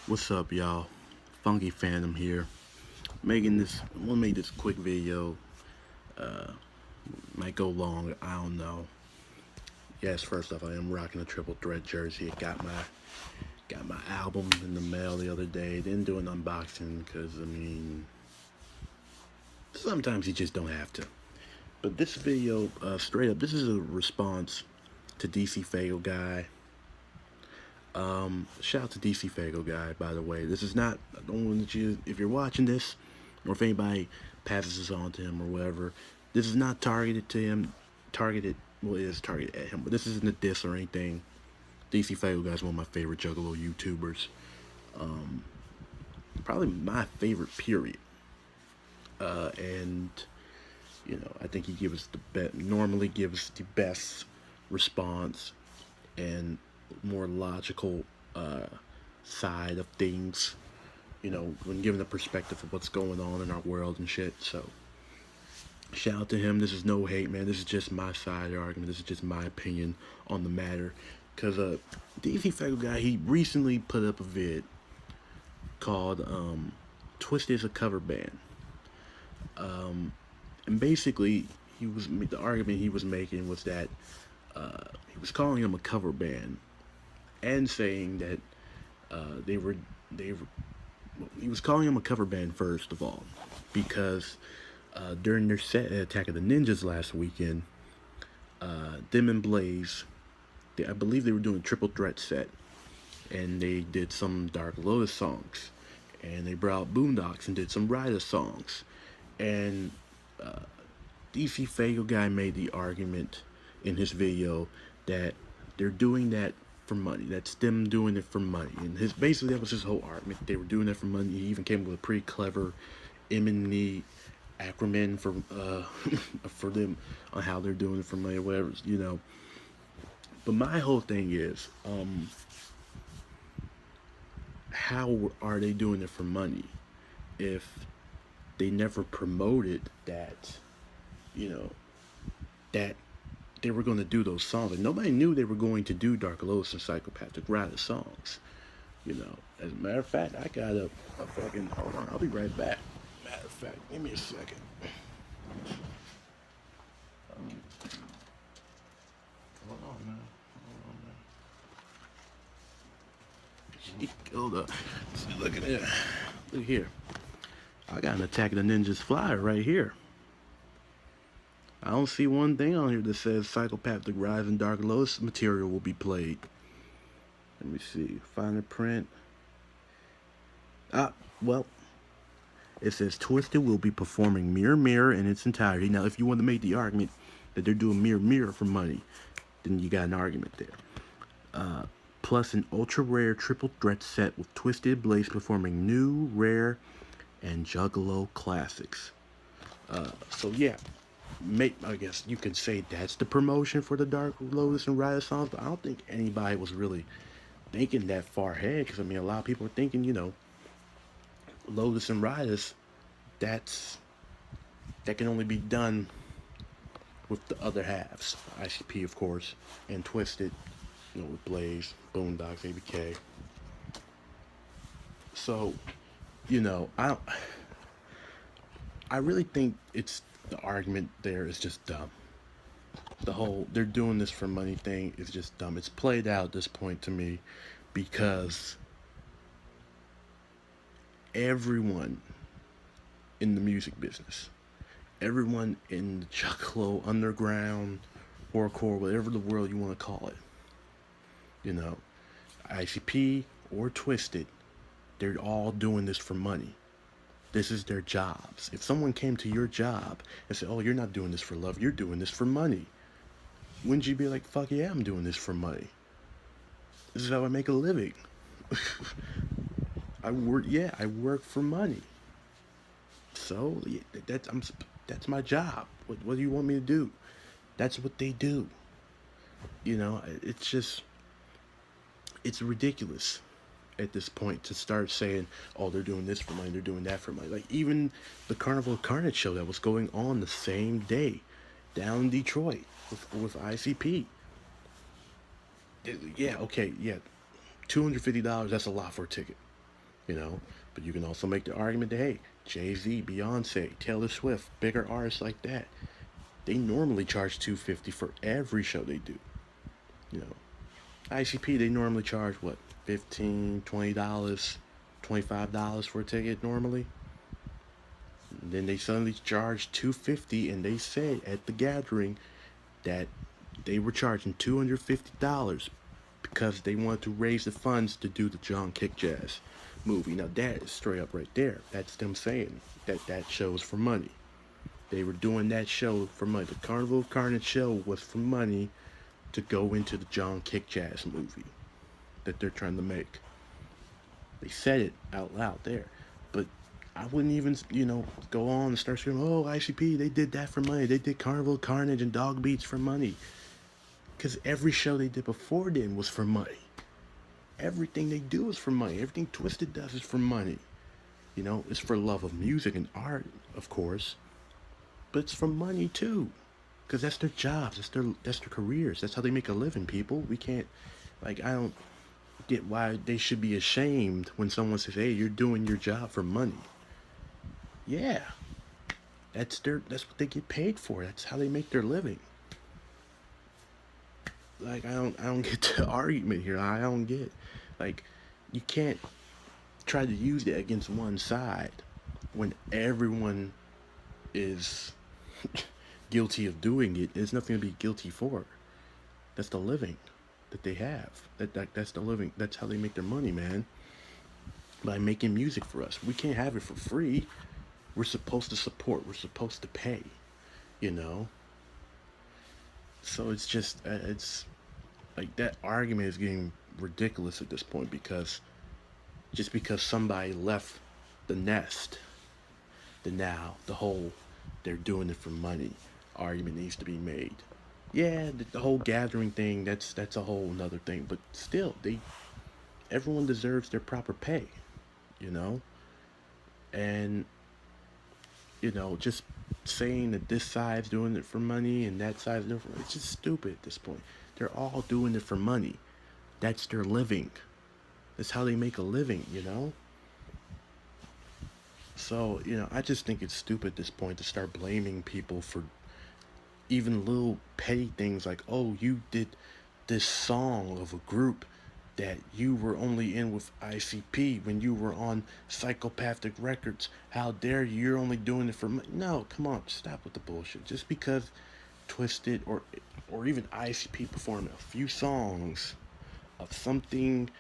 What's up, y'all? Funky Phantom here. I'm gonna make this quick video. Might go long. I don't know. Yes, first off, I am rocking a triple threat jersey. I got my album in the mail the other day. Didn't do an unboxing because sometimes you just don't have to. But this video, straight up, this is a response to DCFAYGOGUY. Shout out to DCFAYGOGUY, by the way. This is not, I don't want that you, if you're watching this, or if anybody passes this on to him or whatever, this is not targeted to him, well, it is targeted at him, but this isn't a diss or anything. DCFAYGOGUY is one of my favorite Juggalo YouTubers. Probably my favorite, period. And, I think he normally gives the best response and more logical side of things, when given the perspective of what's going on in our world and shit. So shout out to him. This is no hate, man. This is just my side of the argument. This is just my opinion on the matter. Because DCFAYGOGUY, he recently put up a vid called Twiztid is a cover band. And basically the argument he was making was that he was calling them a cover band and saying that he was calling them a cover band, first of all, because during their set at Attack of the Ninjas last weekend, them and Blaze, I believe they were doing a triple threat set, and they did some Dark Lotus songs, and they brought out Boondocks and did some Ryder songs, and DCFAYGOGUY made the argument in his video that they're doing that for money. That's them doing it for money. And basically that was his whole argument. They were doing that for money. He even came up with a pretty clever M&E acronym for for them on how they're doing it for money or whatever, But my whole thing is, how are they doing it for money if they never promoted that, that they were going to do those songs? And nobody knew they were going to do Dark Lotus and Psychopathic Rider songs. As a matter of fact, I got a fucking, hold on, I'll be right back. Matter of fact, give me a second. Hold on, man. Hold up. See, look at that. Look here. I got an Attack of the Ninjas flyer right here. I don't see one thing on here that says Psychopathic Rise and Dark Lotus material will be played. Let me see. Find the print. Well, it says Twiztid will be performing Mirror Mirror in its entirety. Now, if you want to make the argument that they're doing Mirror Mirror for money, then you got an argument there. Plus an ultra rare triple threat set with Twiztid Blaze performing new, rare, and Juggalo classics. So yeah, I guess you could say that's the promotion for the Dark Lotus and Rider songs, but I don't think anybody was really thinking that far ahead, because a lot of people are thinking, Lotus and Riders, that can only be done with the other halves, ICP of course, and Twiztid, with Blaze, Boondocks, ABK. So, I really think the argument there is just dumb. The whole they're doing this for money thing is just dumb. It's played out at this point to me, because everyone in the music business, everyone in the Juggalo, underground, horrorcore, whatever the world you want to call it, ICP or Twiztid, they're all doing this for money. This is their jobs. If someone came to your job and said, oh, you're not doing this for love, you're doing this for money, wouldn't you be like, fuck yeah, I'm doing this for money? This is how I make a living. I work for money. So yeah, that's my job. What do you want me to do? That's what they do. It's ridiculous at this point to start saying, oh, they're doing this for money, they're doing that for money. Like, even the Carnival of Carnage show that was going on the same day down in Detroit with ICP. Yeah, okay, yeah. $250, that's a lot for a ticket. you know. But you can also make the argument that, hey, Jay-Z, Beyonce, Taylor Swift, bigger artists like that, they normally charge $250 for every show they do. You know, ICP, they normally charge what, $15, $20, $25 for a ticket normally. And then they suddenly charge $250, and they said at the gathering that they were charging $250 because they wanted to raise the funds to do the John Kick Jazz movie. Now that is straight up right there. That's them saying that that show is for money. They were doing that show for money. The Carnival of Carnage show was for money to go into the John Kick Jazz movie that they're trying to make. They said it out loud there. But I wouldn't even, go on and start screaming, oh, ICP, they did that for money. They did Carnival of Carnage and Dog Beats for money. Because every show they did before then was for money. Everything they do is for money. Everything Twiztid does is for money. It's for love of music and art, of course. But it's for money too. Because that's their jobs. That's their careers. That's how they make a living, people. We can't, I don't get why they should be ashamed when someone says, hey, you're doing your job for money. Yeah. That's what they get paid for. That's how they make their living. I don't get the argument here. I don't get, you can't try to use that against one side when everyone is guilty of doing it. There's nothing to be guilty for. That's the living that they have. That's the living. That's how they make their money, man. By making music for us. We can't have it for free. We're supposed to support. We're supposed to pay. So it's just, it's like that argument is getting ridiculous at this point, because just because somebody left the nest, then now the whole they're doing it for money argument needs to be made. Yeah, the whole gathering thing, that's a whole another thing, but still, everyone deserves their proper pay, and just saying that this side's doing it for money and that side's doing it for money, it's just stupid at this point. They're all doing it for money. That's their living. That's how they make a living, So, I just think it's stupid at this point to start blaming people for even little petty things like, oh, you did this song of a group that you were only in with ICP when you were on Psychopathic Records. How dare you? You're only doing it for money. No, come on, stop with the bullshit. Just because Twiztid or even ICP performed a few songs of something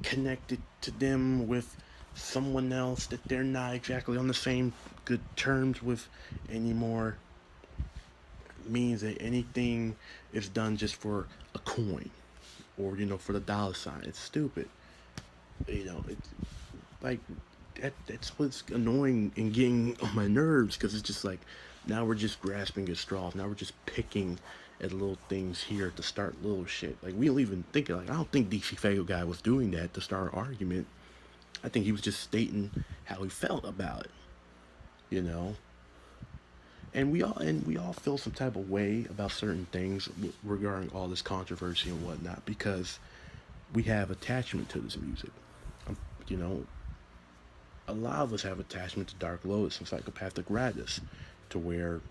connected to them with someone else that they're not exactly on the same good terms with anymore means that anything is done just for a coin or for the dollar sign. It's stupid. It's like that's what's annoying and getting on my nerves, because it's just like now we're just grasping at straws. Now we're just picking at little things here to start little shit. Like, we don't even think it. I don't think DCFAYGOGUY was doing that to start an argument. I think he was just stating how he felt about it, And we all feel some type of way about certain things regarding all this controversy and whatnot, because we have attachment to this music. A lot of us have attachment to Dark Lotus and Psychopathic Radis, to where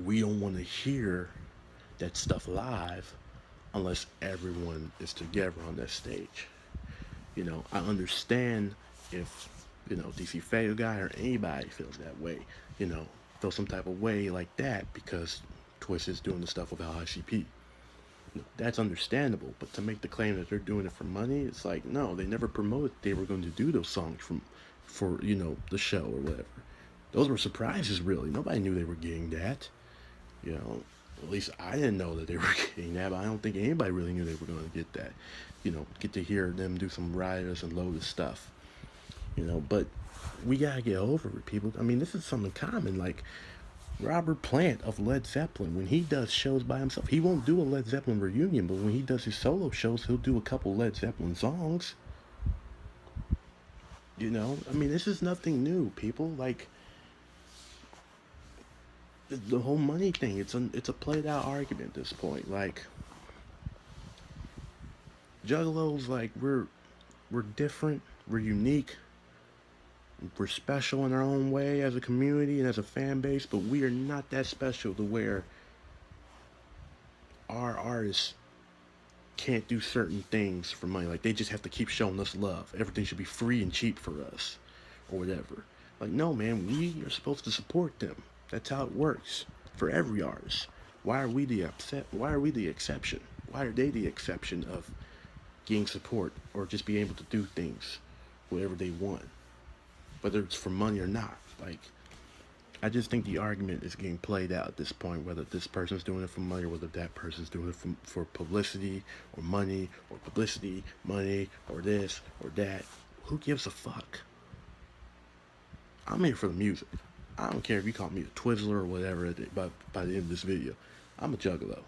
we don't want to hear that stuff live unless everyone is together on that stage. I understand if, DCFAYGOGUY or anybody feels that way, feel some type of way like that because Twiztid's doing the stuff without ICP. That's understandable, but to make the claim that they're doing it for money, it's like, no, they never promoted they were going to do those songs for the show or whatever. Those were surprises, really. Nobody knew they were getting that. At least I didn't know that they were getting that, but I don't think anybody really knew they were going to get that. Get to hear them do some Riders and Lotus stuff. But we gotta get over it, people. I mean, this is something common. Like Robert Plant of Led Zeppelin, when he does shows by himself, he won't do a Led Zeppelin reunion, but when he does his solo shows, he'll do a couple Led Zeppelin songs. I mean, this is nothing new, people. Like, the whole money thing, it's a played out argument at this point. Like, Juggalos, like, we're different, We're unique. We're special in our own way as a community and as a fan base, but we are not that special to where our artists can't do certain things for money. Like, they just have to keep showing us love. Everything should be free and cheap for us, or whatever. Like, no, man, we are supposed to support them. That's how it works for every artist. Why are we the Why are we the exception? Why are they the exception of getting support or just being able to do things, whatever they want, whether it's for money or not? Like, I just think the argument is getting played out at this point, whether this person's doing it for money or whether that person's doing it for publicity or money, or publicity, money, or this or that. Who gives a fuck? I'm here for the music. I don't care if you call me a Twizzler or whatever by the end of this video. I'm a juggalo,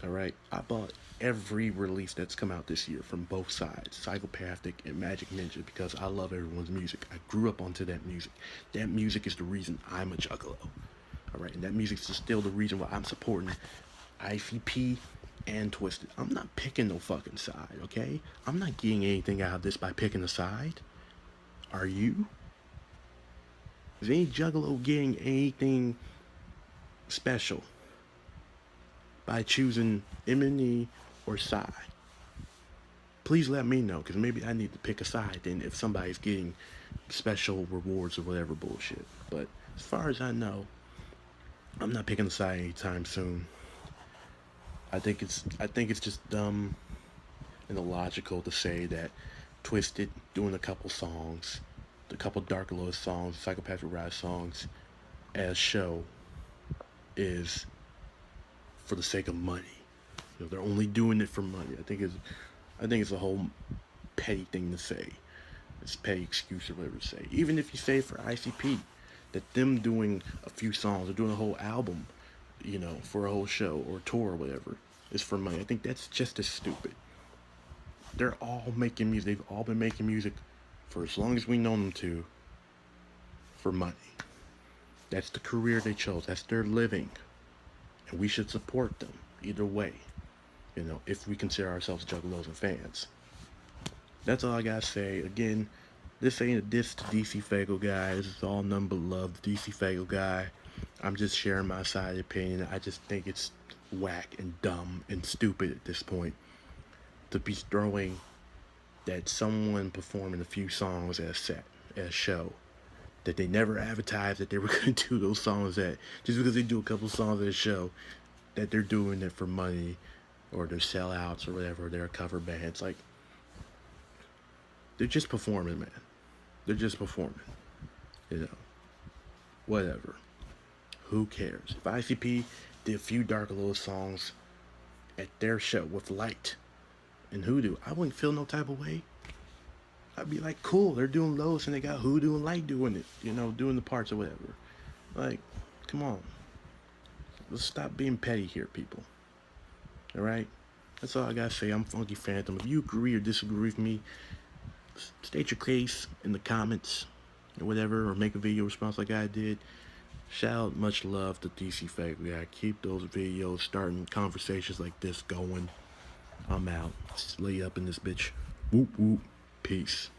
alright? I bought every release that's come out this year from both sides, Psychopathic and Magic Ninja, because I love everyone's music. I grew up onto that music. That music is the reason I'm a juggalo, alright? And that music is still the reason why I'm supporting ICP and Twiztid. I'm not picking no fucking side, okay? I'm not getting anything out of this by picking a side. Are you? Is any juggalo getting anything special by choosing M&E or Psy? Please let me know, because maybe I need to pick a side then if somebody's getting special rewards or whatever bullshit. But as far as I know, I'm not picking a side anytime soon. I think it's just dumb and illogical to say that Twiztid doing a couple songs, a couple Dark Lord songs, Psychopathic Rise songs as show is for the sake of money. You know, they're only doing it for money. I think it's a whole petty thing to say. It's a petty excuse or whatever to say. Even if you say for ICP that them doing a few songs or doing a whole album, you know, for a whole show or tour or whatever is for money, I think that's just as stupid. They're all making music. They've all been making music for as long as we know them to, for money. That's the career they chose. That's their living. And we should support them either way, you know, if we consider ourselves juggalos and fans. That's all I gotta say. Again, this ain't a diss to DCFAYGOGUY. This is all none but love to DCFAYGOGUY. I'm just sharing my side of the opinion. I just think it's whack and dumb and stupid at this point to be throwing that someone performing a few songs as show that they never advertised that they were going to do those songs at, just because they do a couple songs at a show, that they're doing it for money or they're sellouts or whatever, they're a cover band. It's like, they're just performing, man. They're just performing, you know, whatever. Who cares? If ICP did a few Dark Little songs at their show with Light and Hoodoo, I wouldn't feel no type of way. I'd be like, cool, they're doing Lois and they got Hoodoo and Light doing it, you know, doing the parts or whatever. Like, come on. Let's stop being petty here, people. Alright? That's all I gotta say. I'm Funky Phantom. If you agree or disagree with me, state your case in the comments or whatever, or make a video response like I did. Shout out, much love to DCFAYGOGUY. Keep those videos, starting conversations like this going. I'm out. Lay up in this bitch. Whoop whoop. Peace.